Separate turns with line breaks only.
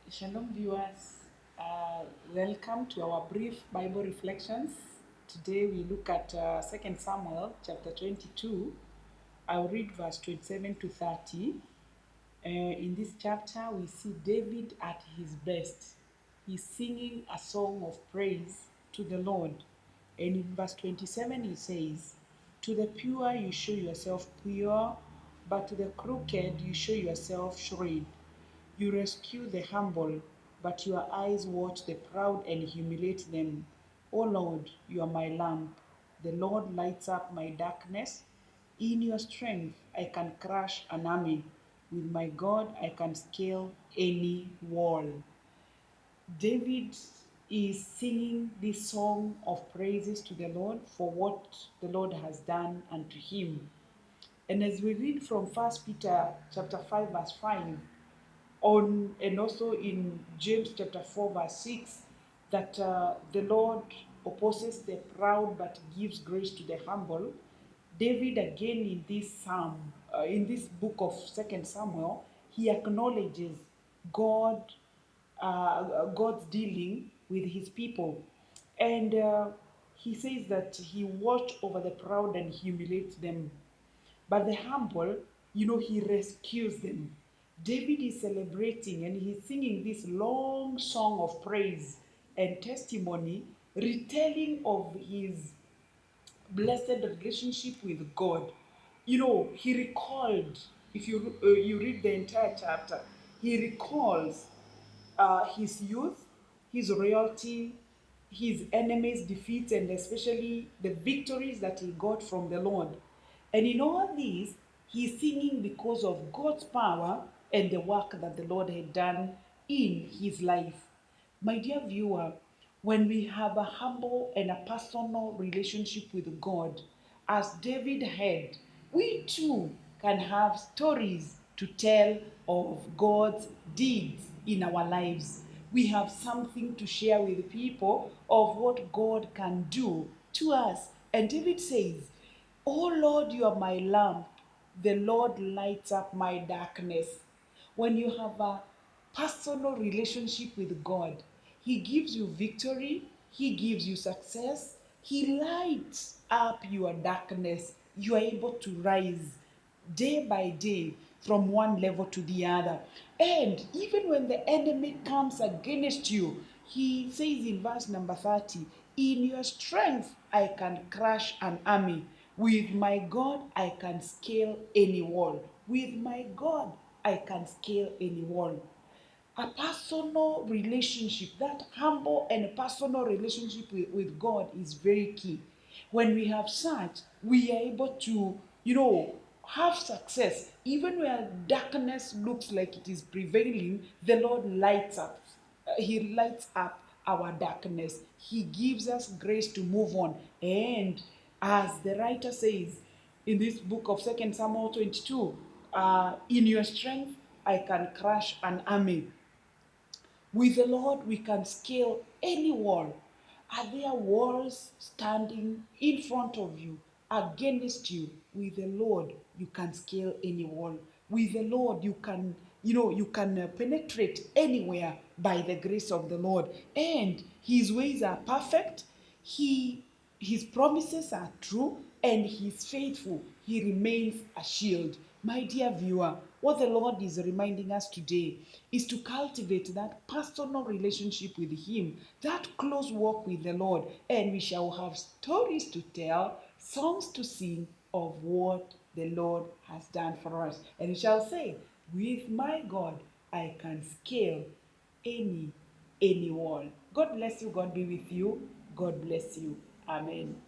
Shalom, viewers. Welcome to our brief Bible reflections. Today we look at 2 Samuel chapter 22. I'll read verse 27 to 30. In this chapter, we see David at his best. He's singing a song of praise to the Lord. And in verse 27, he says, "To the pure you show yourself pure, but to the crooked you show yourself shrewd. You rescue the humble, but your eyes watch the proud and humiliate them. O Lord, you are my lamp. The Lord lights up my darkness. In your strength, I can crush an army. With my God, I can scale any wall." David is singing this song of praises to the Lord for what the Lord has done unto him. And as we read from First Peter chapter 5, verse 5, and also in James chapter 4 verse 6, that the Lord opposes the proud but gives grace to the humble. David again in this psalm, in this book of Second Samuel, he acknowledges God, God's dealing with his people, and he says that he watched over the proud and humiliates them, but the humble, he rescues them. David is celebrating and he's singing this long song of praise and testimony, retelling of his blessed relationship with God. He recalled, if you read the entire chapter, he recalls his youth, his royalty, his enemies' defeats, and especially the victories that he got from the Lord. And in all this, he's singing because of God's power and the work that the Lord had done in his life. My dear viewer, when we have a humble and a personal relationship with God, as David had, we too can have stories to tell of God's deeds in our lives. We have something to share with people of what God can do to us. And David says, "Oh Lord, you are my lamp. The Lord lights up my darkness." When you have a personal relationship with God, He gives you victory, He gives you success, He lights up your darkness. You are able to rise day by day from one level to the other. And even when the enemy comes against you, he says in verse number 30, "In your strength I can crush an army. With my God I can scale any wall. With my God I can scale any wall." A personal relationship, that humble and personal relationship with God is very key. When we have such, we are able to, have success. Even where darkness looks like it is prevailing, the Lord lights up. He lights up our darkness. He gives us grace to move on. And as the writer says in this book of Second Samuel 22, "In your strength, I can crush an army. With the Lord, we can scale any wall." Are there walls standing in front of you, against you? With the Lord, you can scale any wall. With the Lord, you can penetrate anywhere by the grace of the Lord. And His ways are perfect. His promises are true, and He's faithful. He remains a shield. My dear viewer, what the Lord is reminding us today is to cultivate that personal relationship with Him, that close walk with the Lord, and we shall have stories to tell, songs to sing of what the Lord has done for us. And we shall say, "With my God, I can scale any wall." God bless you. God be with you. God bless you. Amen.